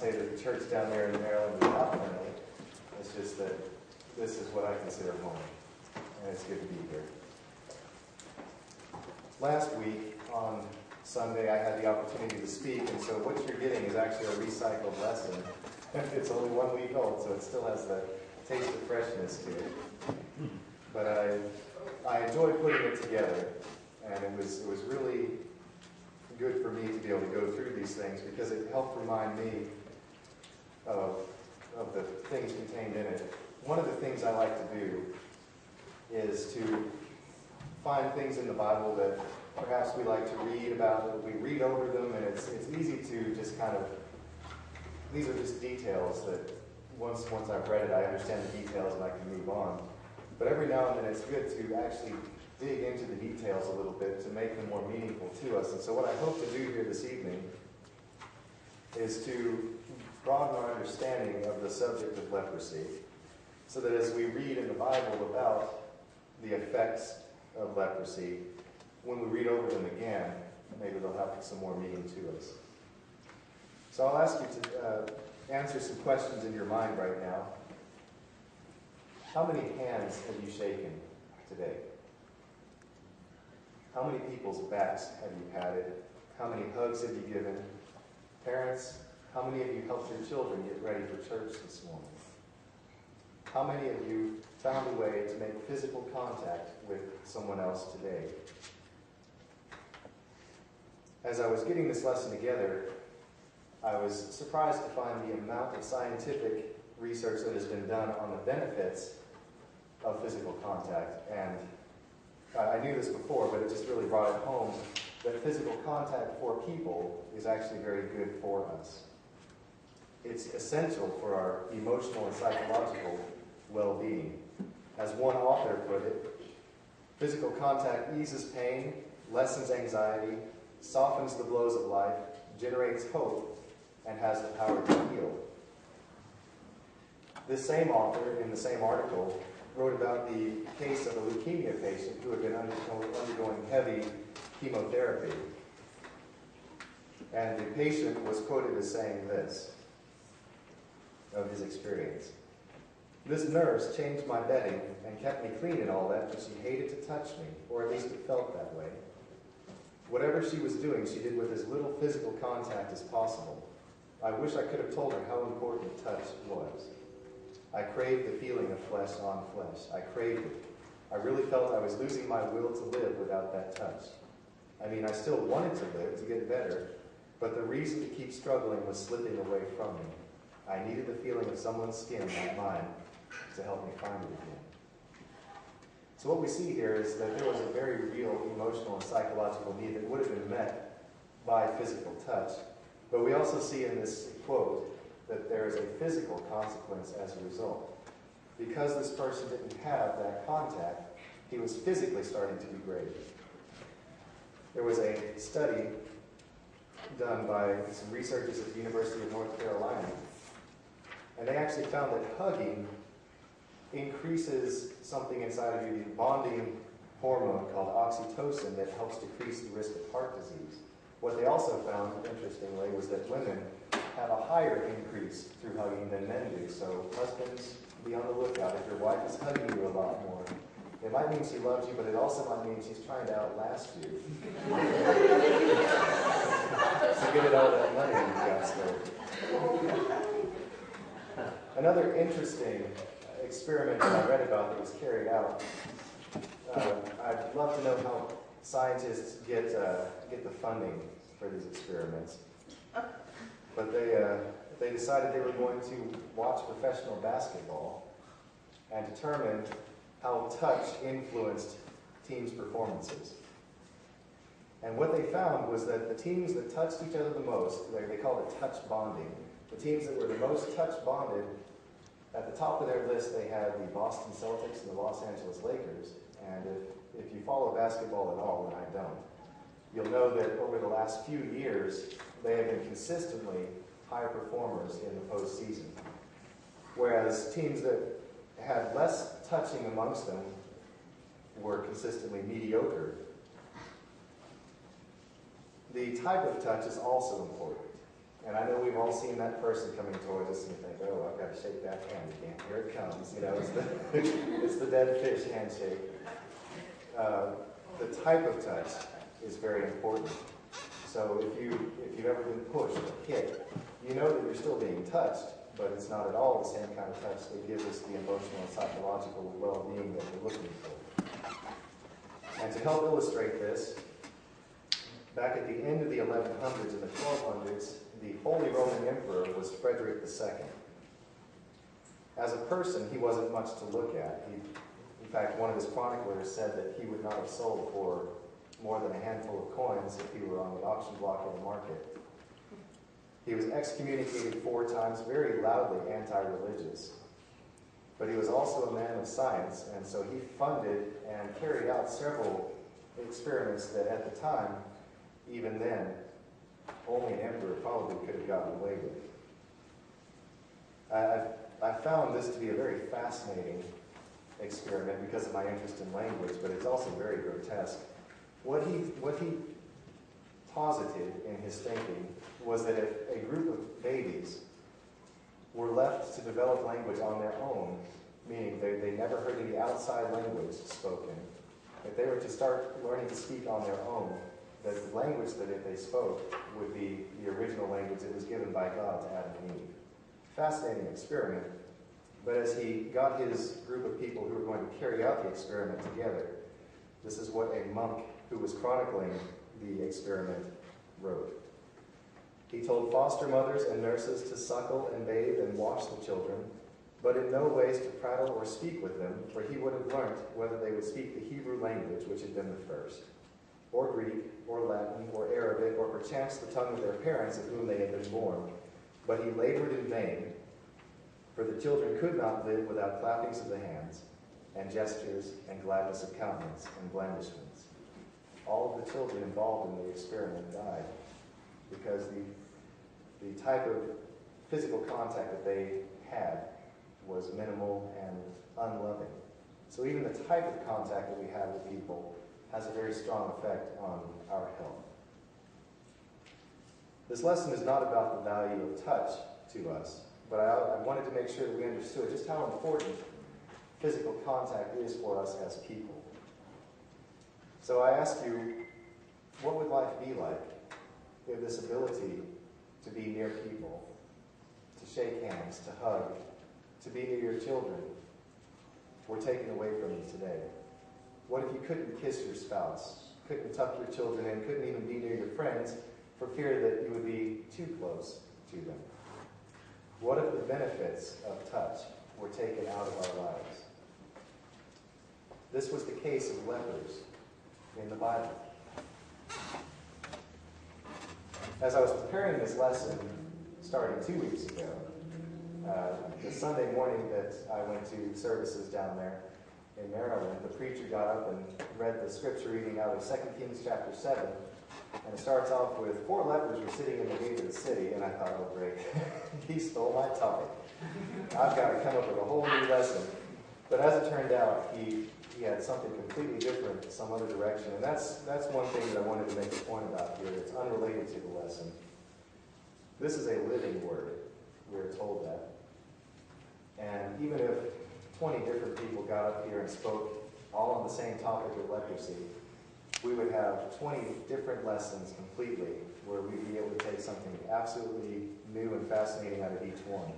say that the church down there in Maryland is not friendly. It's just that this is what I consider home, and it's good to be here. Last week, on Sunday, I had the opportunity to speak, and so what you're getting is actually a recycled lesson. It's only 1 week old, so it still has the taste of freshness to it. But I enjoyed putting it together, and it was really good for me to be able to go through these things because it helped remind me of the things contained in it. One of the things I like to do is to find things in the Bible that perhaps we like to read about. We read over them, and it's easy to just kind of, these are just details that once I've read it, I understand the details and I can move on. But every now and then it's good to actually dig into the details a little bit to make them more meaningful to us. And so what I hope to do here this evening is to broaden our understanding of the subject of leprosy, so that as we read in the Bible about the effects of leprosy, when we read over them again, maybe they'll have some more meaning to us. So I'll ask you to answer some questions in your mind right now. How many hands have you shaken today? How many people's backs have you patted? How many hugs have you given? Parents, how many of you helped your children get ready for church this morning? How many of you found a way to make physical contact with someone else today? As I was getting this lesson together, I was surprised to find the amount of scientific research that has been done on the benefits of physical contact. And I knew this before, but it just really brought it home that physical contact for people is actually very good for us. It's essential for our emotional and psychological well-being. As one author put it, physical contact eases pain, lessens anxiety, softens the blows of life, generates hope, and has the power to heal. This same author, in the same article, wrote about the case of a leukemia patient who had been undergoing heavy chemotherapy. And the patient was quoted as saying this of his experience: "This nurse changed my bedding and kept me clean and all that, but she hated to touch me, or at least it felt that way. Whatever she was doing, she did with as little physical contact as possible. I wish I could have told her how important touch was. I craved the feeling of flesh on flesh. I craved it. I really felt I was losing my will to live without that touch. I mean, I still wanted to live, to get better, but the reason to keep struggling was slipping away from me. I needed the feeling of someone's skin, not mine, to help me find it again." So what we see here is that there was a very real emotional and psychological need that would have been met by physical touch. But we also see in this quote that there is a physical consequence as a result. Because this person didn't have that contact, he was physically starting to degrade. There was a study done by some researchers at the University of North Carolina, and they actually found that hugging increases something inside of you, the bonding hormone called oxytocin, that helps decrease the risk of heart disease. What they also found, interestingly, was that women have a higher increase through hugging than men do. So husbands, be on the lookout. If your wife is hugging you a lot more, it might mean she loves you, but it also might mean she's trying to outlast you. So get it out of that money you got still. Another interesting experiment that I read about that was carried out. I'd love to know how scientists get the funding for these experiments. But they decided they were going to watch professional basketball and determine how touch influenced teams' performances. And what they found was that the teams that touched each other the most, they called it touch bonding, the teams that were the most touch bonded, at the top of their list they had the Boston Celtics and the Los Angeles Lakers. And if you follow basketball at all, and I don't, you'll know that over the last few years, they have been consistently higher performers in the postseason. Whereas teams that had less touching amongst them were consistently mediocre. The type of touch is also important. And I know we've all seen that person coming towards us and you think, oh, I've got to shake that hand again. Here it comes. You know, it's the dead fish handshake. The type of touch is very important. So if you've ever been pushed or hit, you know that you're still being touched, but it's not at all the same kind of touch that gives us the emotional and psychological well-being that we're looking for. And to help illustrate this, back at the end of the 1100s and the 1200s, the Holy Roman Emperor was Frederick II. As a person, he wasn't much to look at. In fact, one of his chroniclers said that he would not have sold for more than a handful of coins if he were on the auction block of the market. He was excommunicated 4 times, very loudly anti-religious. But he was also a man of science, and so he funded and carried out several experiments that at the time, even then, only an emperor probably could have gotten away with. I found this to be a very fascinating experiment because of my interest in language, but it's also very grotesque. What he posited in his thinking was that if a group of babies were left to develop language on their own, meaning they never heard any outside language spoken, if they were to start learning to speak on their own, that the language that if they spoke would be the original language that was given by God to Adam and Eve. Fascinating experiment. But as he got his group of people who were going to carry out the experiment together, this is what a monk who was chronicling the experiment wrote. He told foster mothers and nurses to suckle and bathe and wash the children, but in no ways to prattle or speak with them, for he would have learnt whether they would speak the Hebrew language, which had been the first, or Greek, or Latin, or Arabic, or perchance the tongue of their parents of whom they had been born. But he labored in vain, for the children could not live without clappings of the hands, and gestures, and gladness of countenance, and blandishments. All of the children involved in the experiment died, because the type of physical contact that they had was minimal and unloving. So even the type of contact that we have with people has a very strong effect on our health. This lesson is not about the value of touch to us, but I wanted to make sure that we understood just how important physical contact is for us as people. So I ask you, what would life be like if this ability to be near people, to shake hands, to hug, to be near your children, were taken away from you today? What if you couldn't kiss your spouse, couldn't tuck your children in, couldn't even be near your friends for fear that you would be too close to them? What if the benefits of touch were taken out of our lives? This was the case of lepers in the Bible. As I was preparing this lesson, starting 2 weeks ago, the Sunday morning that I went to services down there in Maryland, the preacher got up and read the scripture reading out of 2 Kings chapter 7, and it starts off with 4 lepers were sitting in the gate of the city, and I thought, oh great, he stole my topic. I've got to come up with a whole new lesson. But as it turned out, he had something completely different, some other direction, and that's one thing that I wanted to make a point about here. It's unrelated to the lesson. This is a living word. We're told that. And even if 20 different people got up here and spoke all on the same topic of leprosy, we would have 20 different lessons completely where we'd be able to take something absolutely new and fascinating out of each one.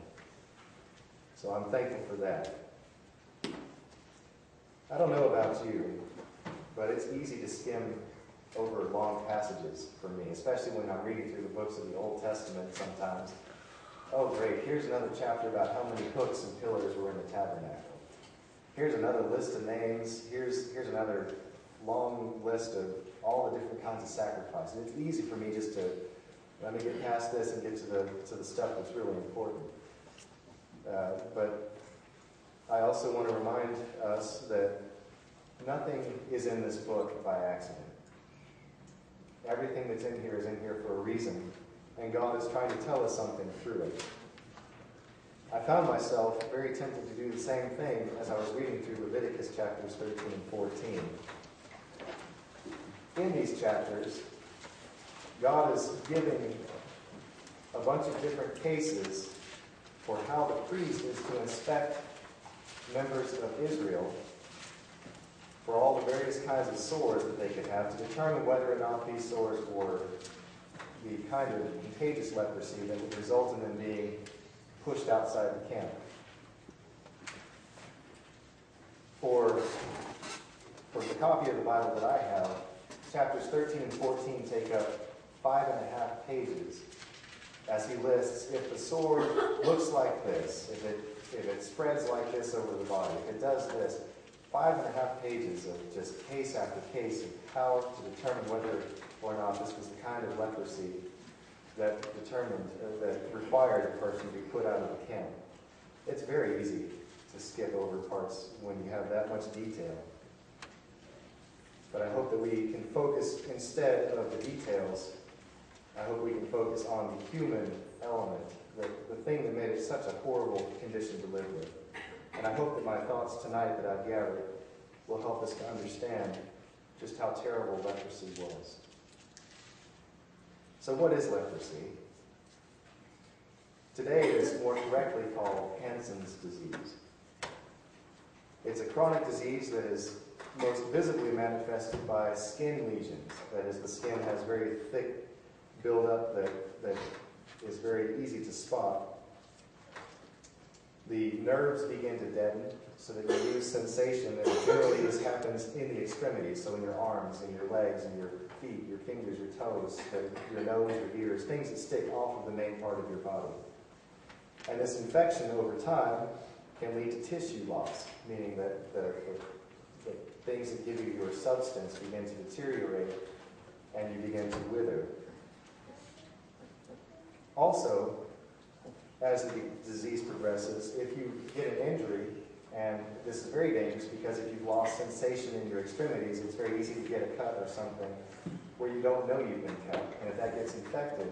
So I'm thankful for that. I don't know about you, but it's easy to skim over long passages for me, especially when I'm reading through the books of the Old Testament sometimes. Oh great, here's another chapter about how many hooks and pillars were in the tabernacle. Here's another list of names. Here's another long list of all the different kinds of sacrifices. It's easy for me just to let me get past this and get to the stuff that's really important. But I also want to remind us that nothing is in this book by accident. Everything that's in here is in here for a reason, and God is trying to tell us something through it. I found myself very tempted to do the same thing as I was reading through Leviticus chapters 13 and 14. In these chapters, God is giving a bunch of different cases for how the priest is to inspect members of Israel for all the various kinds of sores that they could have to determine whether or not these sores were the kind of contagious leprosy that would result in them being pushed outside the camp. For the copy of the Bible that I have, chapters 13 and 14 take up 5.5 pages as he lists if the sore looks like this, if it spreads like this over the body, if it does this. 5.5 pages of just case after case of how to determine whether or not this was the kind of leprosy that required a person to be put out of the camp. It's very easy to skip over parts when you have that much detail. But I hope that we can focus, instead of the details, I hope we can focus on the human element, the thing that made it such a horrible condition to live with. And I hope that my thoughts tonight that I've gathered will help us to understand just how terrible leprosy was. So what is leprosy? Today it is more correctly called Hansen's disease. It's a chronic disease that is most visibly manifested by skin lesions. That is, the skin has very thick buildup that is very easy to spot. The nerves begin to deaden so that you lose sensation, and generally this happens in the extremities, so in your arms, and your legs, and your feet, your fingers, your toes, your nose, your ears, things that stick off of the main part of your body. And this infection over time can lead to tissue loss, meaning that the things that give you your substance begin to deteriorate and you begin to wither. Also, as the disease progresses, if you get an injury, and this is very dangerous because if you've lost sensation in your extremities, it's very easy to get a cut or something where you don't know you've been cut. And if that gets infected,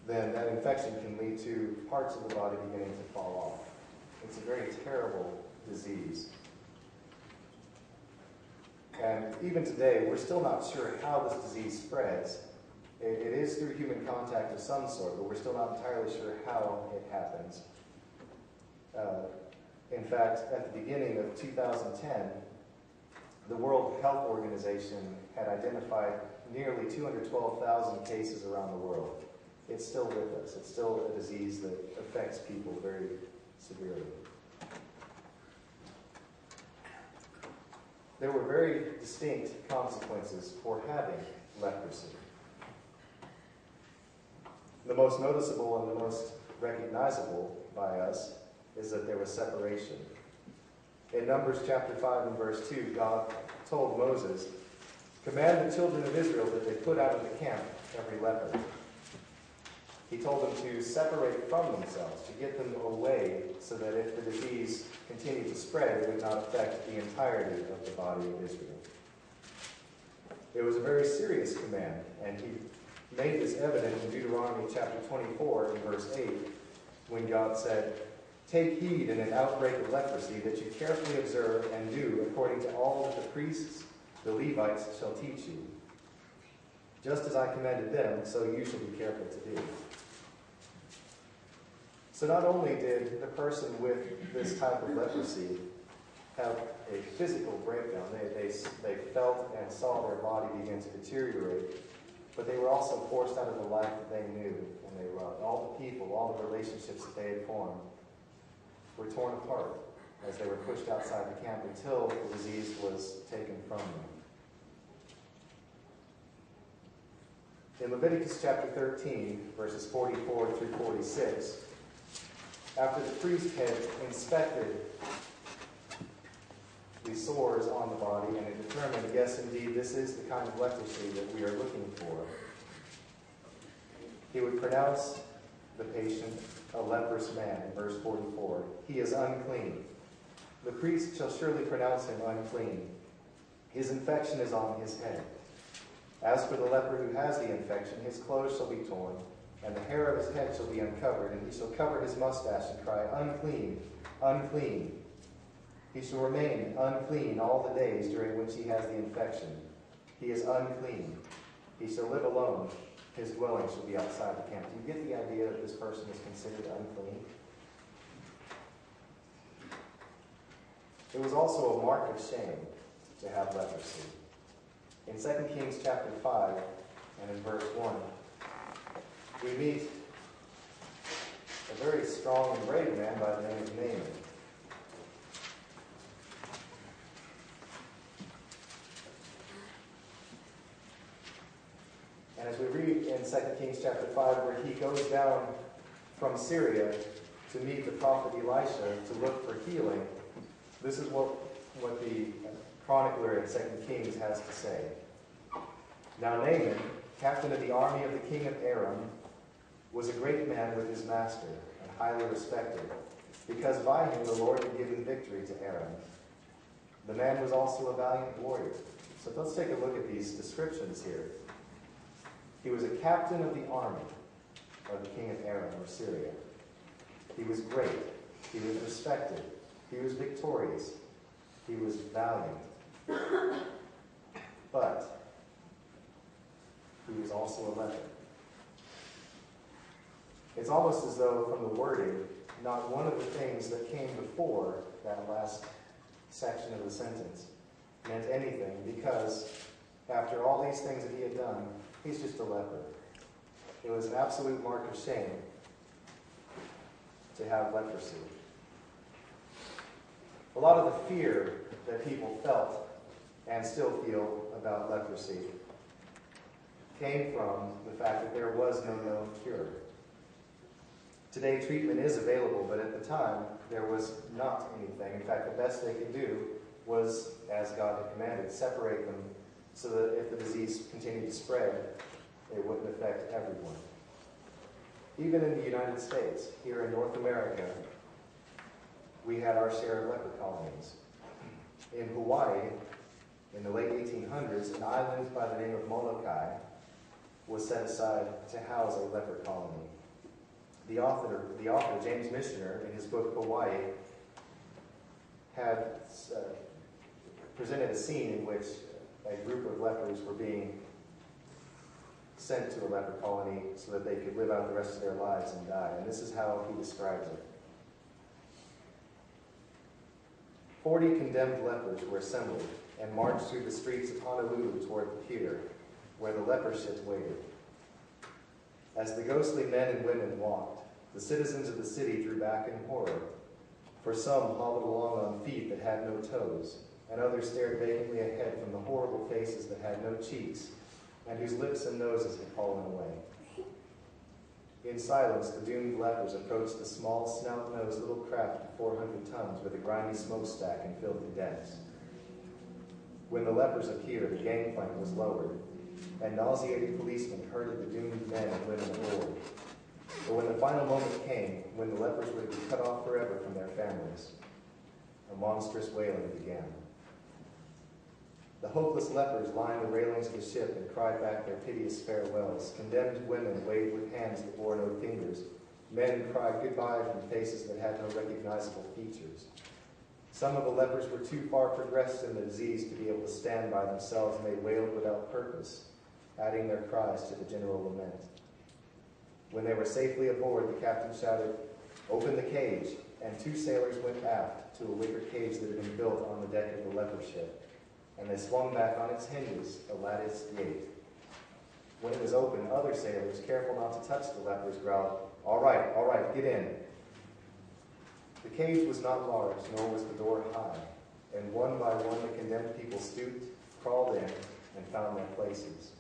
then that infection can lead to parts of the body beginning to fall off. It's a very terrible disease. And even today, we're still not sure how this disease spreads. It is through human contact of some sort, but we're still not entirely sure how it happens. In fact, at the beginning of 2010, the World Health Organization had identified nearly 212,000 cases around the world. It's still with us. It's still a disease that affects people very severely. There were very distinct consequences for having leprosy. The most noticeable and the most recognizable by us is that there was separation. In Numbers chapter 5 and verse 2, God told Moses, "Command the children of Israel that they put out of the camp every leper." He told them to separate from themselves, to get them away so that if the disease continued to spread, it would not affect the entirety of the body of Israel. It was a very serious command, and he made this evident in Deuteronomy chapter 24 and verse 8, when God said, "Take heed in an outbreak of leprosy that you carefully observe and do according to all that the priests, the Levites, shall teach you. Just as I commanded them, so you shall be careful to do." So not only did the person with this type of leprosy have a physical breakdown, they felt and saw their body begin to deteriorate, but they were also forced out of the life that they knew and they loved. All the people, all the relationships that they had formed were torn apart as they were pushed outside the camp until the disease was taken from them. In Leviticus chapter 13, verses 44 through 46, after the priest had inspected the sores on the body and had determined, yes, indeed, this is the kind of leprosy that we are looking for, he would pronounce the patient a leprous man in verse 44. He is unclean. The priest shall surely pronounce him unclean. His infection is on his head. As for the leper who has the infection, his clothes shall be torn, and the hair of his head shall be uncovered, and he shall cover his mustache and cry, "Unclean, unclean." He shall remain unclean all the days during which he has the infection. He is unclean. He shall live alone, his dwelling shall be outside the camp. Do you get the idea that this person is considered unclean? It was also a mark of shame to have leprosy. In 2 Kings chapter 5 and in verse 1, we meet a very strong and brave man by the name of Naaman. And as we read in 2 Kings chapter 5, where he goes down from Syria to meet the prophet Elisha to look for healing, this is what the chronicler in 2 Kings has to say. Now Naaman, captain of the army of the king of Aram, was a great man with his master, and highly respected, because by him the Lord had given victory to Aram. The man was also a valiant warrior. So let's take a look at these descriptions here. He was a captain of the army of the king of Aram, or Syria. He was great. He was respected. He was victorious. He was valiant. But he was also a leper. It's almost as though, from the wording, not one of the things that came before that last section of the sentence meant anything, because after all these things that he had done, he's just a leper. It was an absolute mark of shame to have leprosy. A lot of the fear that people felt and still feel about leprosy came from the fact that there was no known cure. Today, treatment is available, but at the time, there was not anything. In fact, the best they could do was, as God had commanded, separate them so that if the disease continued to spread, it wouldn't affect everyone. Even in the United States, here in North America, we had our share of leper colonies. In Hawaii, in the late 1800s, an island by the name of Molokai was set aside to house a leper colony. The author, James Missioner, in his book Hawaii, had presented a scene in which a group of lepers were being sent to a leper colony so that they could live out the rest of their lives and die. And this is how he describes it. 40 condemned lepers were assembled and marched through the streets of Honolulu toward the pier, where the leper ship waited. As the ghostly men and women walked, the citizens of the city drew back in horror, for some hobbled along on feet that had no toes, and others stared vacantly ahead from the horrible faces that had no cheeks, and whose lips and noses had fallen away. In silence, the doomed lepers approached the small, snout-nosed little craft of 400 tons with a grimy smokestack and filthy decks. When the lepers appeared, the gangplank was lowered, and nauseated policemen herded the doomed men and women aboard. But when the final moment came, when the lepers were to be cut off forever from their families, a monstrous wailing began. The hopeless lepers lined the railings of the ship and cried back their piteous farewells. Condemned women waved with hands that bore no fingers. Men cried goodbye from faces that had no recognizable features. Some of the lepers were too far progressed in the disease to be able to stand by themselves, and they wailed without purpose, adding their cries to the general lament. When they were safely aboard, the captain shouted, "Open the cage," and 2 sailors went aft to a wicker cage that had been built on the deck of the leper ship, and they swung back on its hinges a latticed gate. When it was open, other sailors, careful not to touch the lepers, growled, all right, get in." The cage was not large, nor was the door high, and one by one the condemned people stooped, crawled in, and found their places.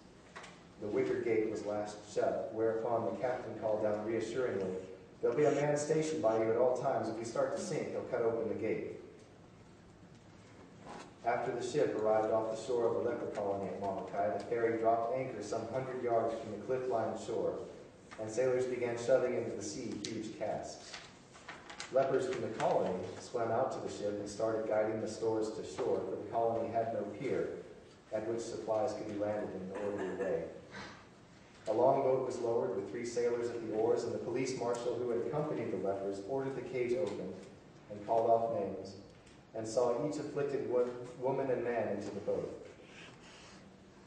The wicker gate was lashed shut, whereupon the captain called down reassuringly, "There'll be a man stationed by you at all times. If you start to sink, he'll cut open the gate." After the ship arrived off the shore of the leper colony at Molokai, the ferry dropped anchor some 100 yards from the cliff-lined shore, and sailors began shoving into the sea huge casks. Lepers from the colony swam out to the ship and started guiding the stores to shore, for the colony had no pier at which supplies could be landed in an orderly way. A longboat was lowered with 3 sailors at the oars, and the police marshal who had accompanied the lepers ordered the cage opened and called off names, and saw each afflicted woman and man into the boat.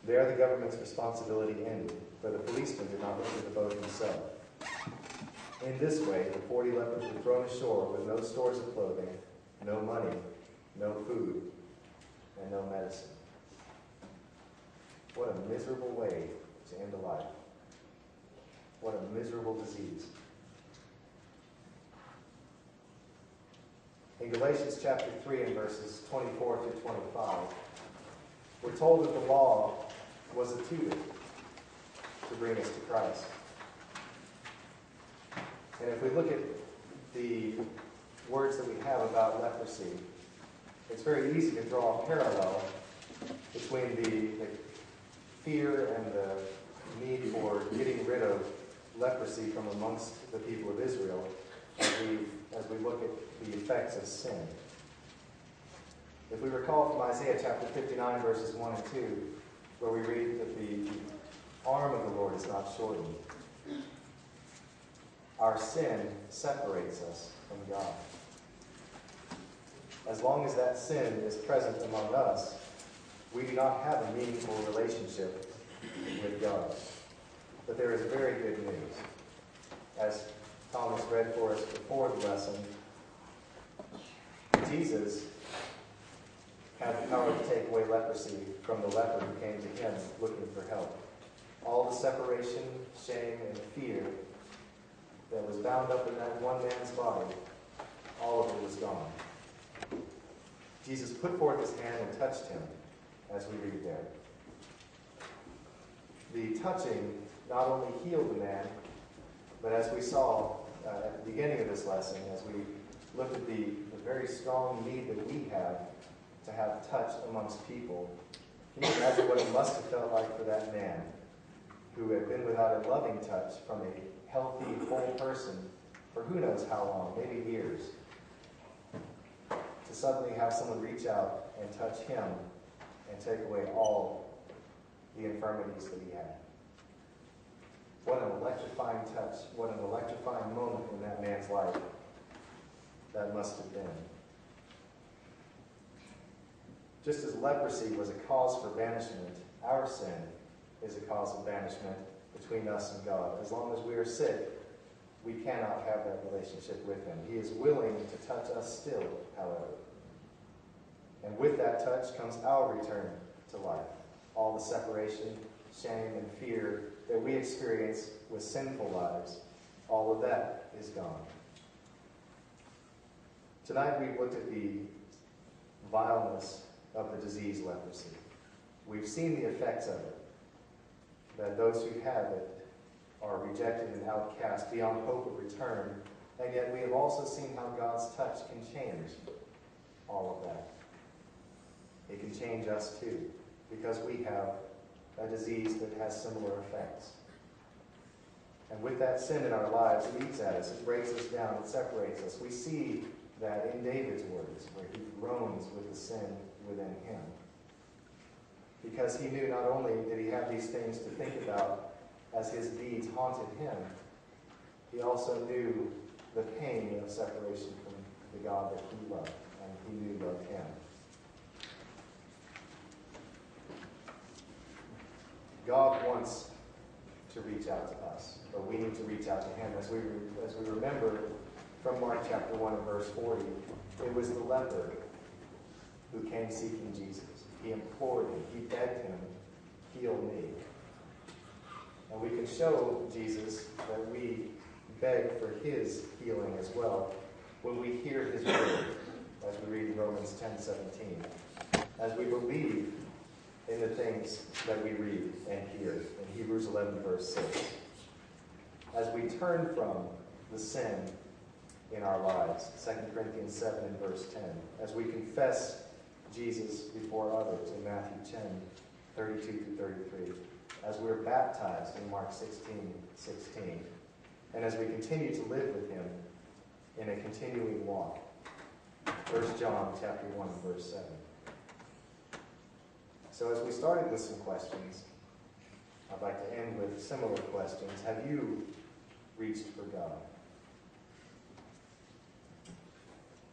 There the government's responsibility ended, for the policeman did not enter the boat himself. In this way, the 40 lepers were thrown ashore with no stores of clothing, no money, no food, and no medicine. What a miserable way to end a life. What a miserable disease. In Galatians chapter 3 and verses 24 through 25, we're told that the law was a tutor to bring us to Christ. And if we look at the words that we have about leprosy, it's very easy to draw a parallel between the fear and the need for getting rid of leprosy from amongst the people of Israel as we look at the effects of sin. If we recall from Isaiah chapter 59, verses 1 and 2, where we read that the arm of the Lord is not shortened. Our sin separates us from God. As long as that sin is present among us, we do not have a meaningful relationship with God. But there is very good news. As Thomas read for us before the lesson, Jesus had the power to take away leprosy from the leper who came to him looking for help. All the separation, shame, and fear that was bound up in that one man's body, all of it was gone. Jesus put forth his hand and touched him, as we read there. The touching not only healed the man, but as we saw at the beginning of this lesson, as we looked at the very strong need that we have to have touch amongst people, can you imagine what it must have felt like for that man who had been without a loving touch from a healthy, whole person for who knows how long, maybe years, to suddenly have someone reach out and touch him and take away all the infirmities that he had. What an electrifying touch, what an electrifying moment in that man's life that must have been. Just as leprosy was a cause for banishment, our sin is a cause of banishment between us and God. As long as we are sick, we cannot have that relationship with him. He is willing to touch us still, however. And with that touch comes our return to life. All the separation, shame, and fear that we experience with sinful lives, all of that is gone. Tonight we've looked at the vileness of the disease leprosy. We've seen the effects of it, that those who have it are rejected and outcast beyond hope of return, and yet we have also seen how God's touch can change all of that. It can change us too, because we have a disease that has similar effects. And with that sin in our lives, it eats at us, it breaks us down, it separates us. We see that in David's words, where he groans with the sin within him. Because he knew not only did he have these things to think about as his deeds haunted him, he also knew the pain of separation from the God that he loved, and he knew loved him. God wants to reach out to us, but we need to reach out to him. As we remember from Mark chapter 1 and verse 40, it was the leper who came seeking Jesus. He implored him, he begged him, heal me. And we can show Jesus that we beg for his healing as well when we hear his word, as we read in Romans 10:17, as we believe in the things that we read and hear in Hebrews 11 verse 6. As we turn from the sin in our lives, 2 Corinthians 7 and verse 10. As we confess Jesus before others in Matthew 10:32 through 33. As we're baptized in Mark 16:16. And as we continue to live with him in a continuing walk. 1 John chapter 1 verse 7. So as we started with some questions, I'd like to end with similar questions. Have you reached for God?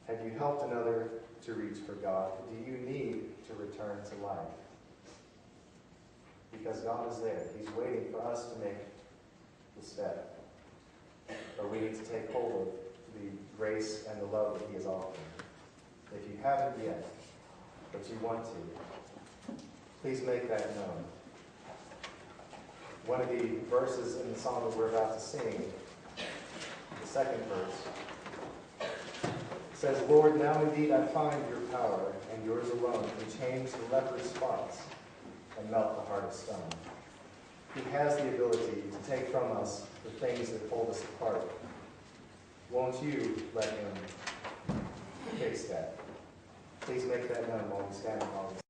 Have you helped another to reach for God? Do you need to return to life? because God is there. He's waiting for us to make the step. But we need to take hold of the grace and the love that he is offering. If you haven't yet, but you want to, please make that known. One of the verses in the song that we're about to sing, the second verse, says, Lord, now indeed I find your power, and yours alone can change the leper's spots and melt the heart of stone. He has the ability to take from us the things that hold us apart. Won't you let him fix that? Please make that known while we stand and while we